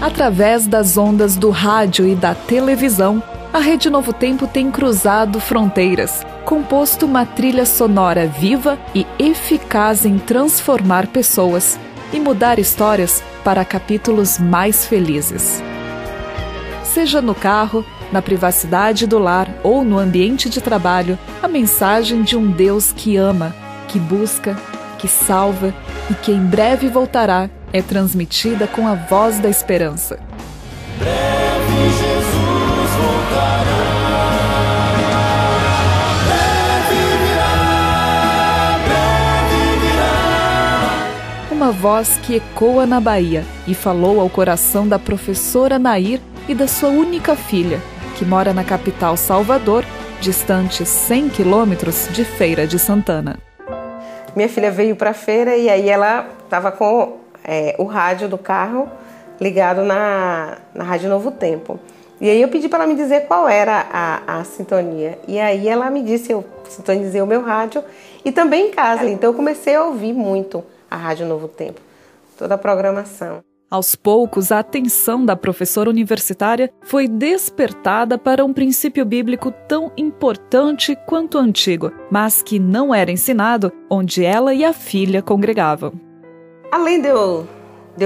Através das ondas do rádio e da televisão, a Rede Novo Tempo tem cruzado fronteiras, composto uma trilha sonora viva e eficaz em transformar pessoas e mudar histórias para capítulos mais felizes. Seja no carro, na privacidade do lar ou no ambiente de trabalho, a mensagem de um Deus que ama, que busca, que salva e que em breve voltará é transmitida com a voz da esperança. Breve Jesus voltará. Breve virá. Uma voz que ecoa na Bahia e falou ao coração da professora Nair e da sua única filha, que mora na capital Salvador, distante 100 quilômetros de Feira de Santana. Minha filha veio para a feira e aí ela estava com o rádio do carro ligado na Rádio Novo Tempo. E aí eu pedi para ela me dizer qual era a sintonia. E aí ela me disse, eu sintonizei o meu rádio e também em casa. Então eu comecei a ouvir muito a Rádio Novo Tempo, toda a programação. Aos poucos, a atenção da professora universitária foi despertada para um princípio bíblico tão importante quanto antigo, mas que não era ensinado onde ela e a filha congregavam. Além de eu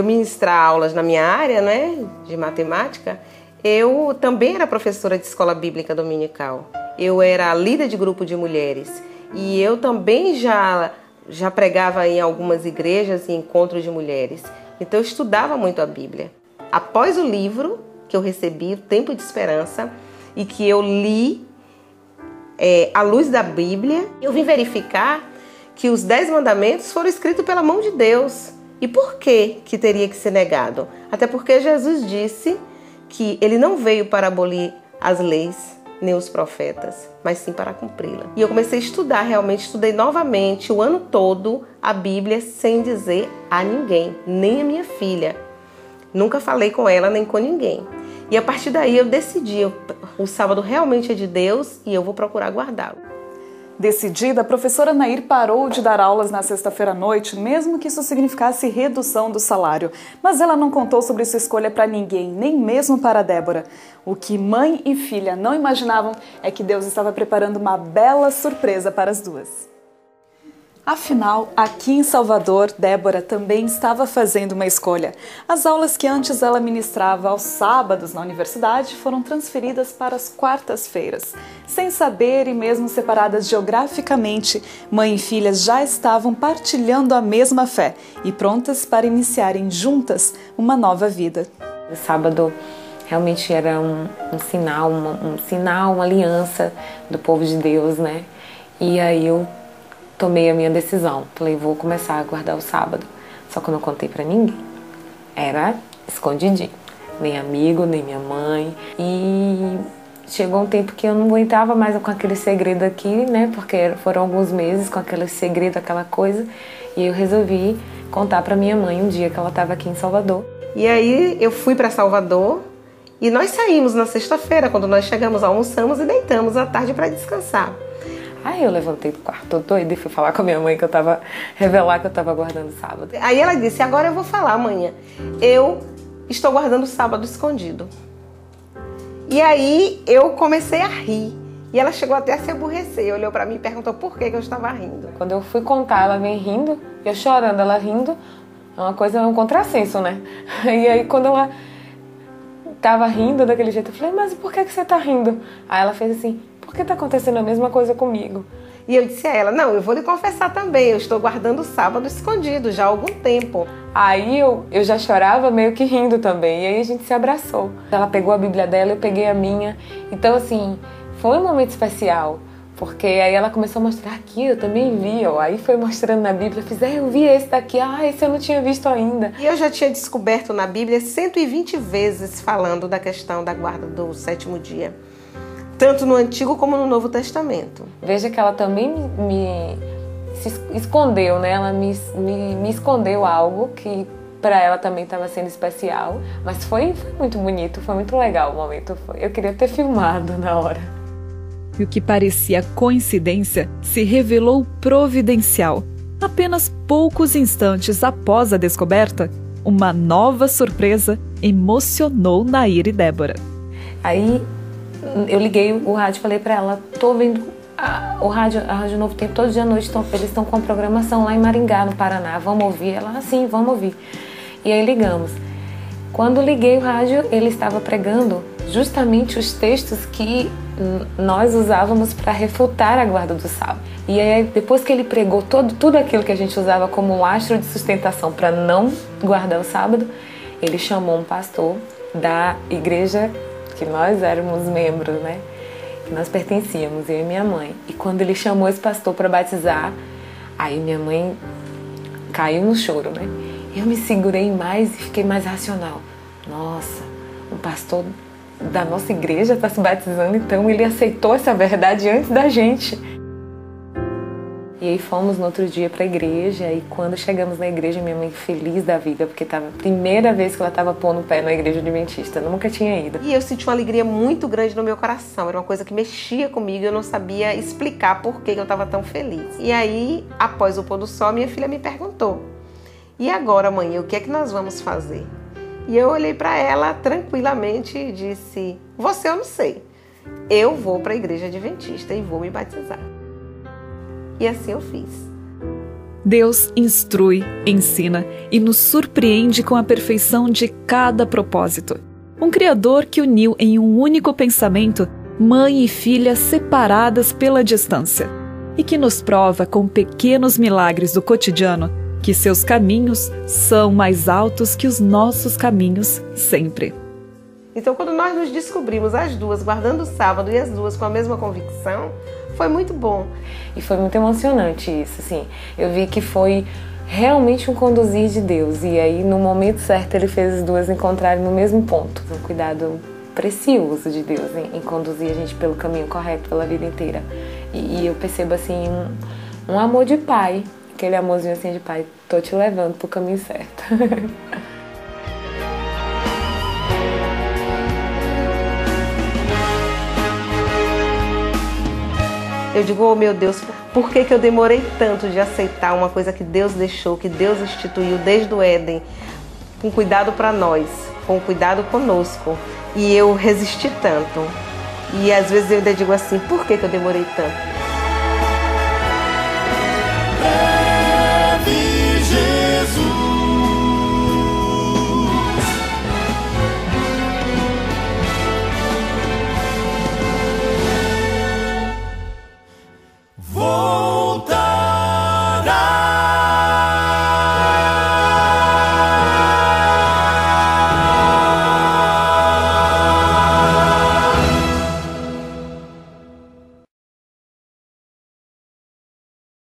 ministrar aulas na minha área, né, de matemática, eu também era professora de escola bíblica dominical. Eu era líder de grupo de mulheres e eu também já pregava em algumas igrejas e encontros de mulheres. Então eu estudava muito a Bíblia. Após o livro que eu recebi, O Tempo de Esperança, e que eu li à luz da Bíblia, eu vim verificar que os 10 mandamentos foram escritos pela mão de Deus. E por que teria que ser negado? Até porque Jesus disse que ele não veio para abolir as leis nem os profetas, mas sim para cumpri-la. E eu comecei a estudar, realmente estudei novamente o ano todo a Bíblia sem dizer a ninguém, nem a minha filha. Nunca falei com ela nem com ninguém. E a partir daí eu decidi, o sábado realmente é de Deus e eu vou procurar guardá-lo. Decidida, a professora Nair parou de dar aulas na sexta-feira à noite, mesmo que isso significasse redução do salário. Mas ela não contou sobre sua escolha para ninguém, nem mesmo para Débora. O que mãe e filha não imaginavam é que Deus estava preparando uma bela surpresa para as duas. Afinal, aqui em Salvador, Débora também estava fazendo uma escolha. As aulas que antes ela ministrava aos sábados na universidade foram transferidas para as quartas-feiras. Sem saber e mesmo separadas geograficamente, mãe e filha já estavam partilhando a mesma fé e prontas para iniciarem juntas uma nova vida. O sábado realmente era um sinal, uma aliança do povo de Deus, né? E aí eu tomei a minha decisão. Falei, vou começar a guardar o sábado. Só que eu não contei pra ninguém. Era escondidinho. Nem amigo, nem minha mãe. E chegou um tempo que eu não aguentava mais com aquele segredo aqui, né? Porque foram alguns meses com aquele segredo, aquela coisa. E eu resolvi contar pra minha mãe um dia que ela estava aqui em Salvador. E aí eu fui pra Salvador e nós saímos na sexta-feira. Quando nós chegamos, almoçamos e deitamos à tarde pra descansar. Aí eu levantei do quarto todo doida e fui falar com a minha mãe que eu tava, revelar que eu tava guardando sábado. Aí ela disse, agora eu vou falar amanhã. Eu estou guardando sábado escondido. E aí eu comecei a rir. E ela chegou até a se aborrecer. Olhou pra mim e perguntou por que eu estava rindo. Quando eu fui contar, ela vem rindo, eu chorando, ela rindo. É uma coisa, é um contrassenso, né? E aí quando ela tava rindo daquele jeito, eu falei, mas por que você tá rindo? Aí ela fez assim, por que tá acontecendo a mesma coisa comigo? E eu disse a ela, não, eu vou lhe confessar também, eu estou guardando o sábado escondido já há algum tempo. Aí eu já chorava meio que rindo também, e aí a gente se abraçou. Ela pegou a Bíblia dela, eu peguei a minha. Então assim, foi um momento especial, porque aí ela começou a mostrar aqui, eu também vi, ó. Aí foi mostrando na Bíblia, eu fiz, eu vi esse daqui, esse eu não tinha visto ainda. E eu já tinha descoberto na Bíblia 120 vezes falando da questão da guarda do 7º dia. Tanto no Antigo como no Novo Testamento. Veja que ela também se escondeu, né? Ela me escondeu algo que para ela também estava sendo especial. Mas foi muito bonito, foi muito legal o momento. Eu queria ter filmado na hora. E o que parecia coincidência se revelou providencial. Apenas poucos instantes após a descoberta, uma nova surpresa emocionou Nair e Débora. Aí eu liguei o rádio e falei pra ela, tô vendo a Rádio Novo Tempo todo dia à noite, eles estão com a programação lá em Maringá, no Paraná, vamos ouvir? Ela, sim, vamos ouvir. E aí ligamos. Quando liguei o rádio, ele estava pregando justamente os textos que nós usávamos para refutar a guarda do sábado. E aí, depois que ele pregou tudo aquilo que a gente usava como um astro de sustentação para não guardar o sábado, ele chamou um pastor da igreja que nós éramos membros, né? Que nós pertencíamos, eu e minha mãe. E quando ele chamou esse pastor para batizar, aí minha mãe caiu no choro, né? Eu me segurei mais e fiquei mais racional. Nossa, o pastor da nossa igreja está se batizando, então ele aceitou essa verdade antes da gente. E aí fomos no outro dia para a igreja, e quando chegamos na igreja, minha mãe feliz da vida, porque estava a primeira vez que ela estava pondo o pé na igreja adventista, nunca tinha ido. E eu senti uma alegria muito grande no meu coração, era uma coisa que mexia comigo, eu não sabia explicar por que eu estava tão feliz. E aí, após o pôr do sol, minha filha me perguntou, e agora, mãe, o que é que nós vamos fazer? E eu olhei para ela tranquilamente e disse, você eu não sei, eu vou para a igreja adventista e vou me batizar. E assim eu fiz. Deus instrui, ensina e nos surpreende com a perfeição de cada propósito. Um Criador que uniu em um único pensamento mãe e filha separadas pela distância e que nos prova com pequenos milagres do cotidiano que seus caminhos são mais altos que os nossos caminhos sempre. Então, quando nós nos descobrimos as duas guardando o sábado e as duas com a mesma convicção, foi muito bom. E foi muito emocionante isso, assim. Eu vi que foi realmente um conduzir de Deus. E aí, no momento certo, Ele fez as duas encontrarem no mesmo ponto. Um cuidado precioso de Deus em conduzir a gente pelo caminho correto, pela vida inteira. E eu percebo, assim, um amor de pai. Aquele amorzinho assim de pai, tô te levando pro caminho certo. Eu digo, oh meu Deus, por que eu demorei tanto de aceitar uma coisa que Deus deixou, que Deus instituiu desde o Éden, com cuidado para nós, com cuidado conosco, e eu resisti tanto. E às vezes eu ainda digo assim, por que eu demorei tanto?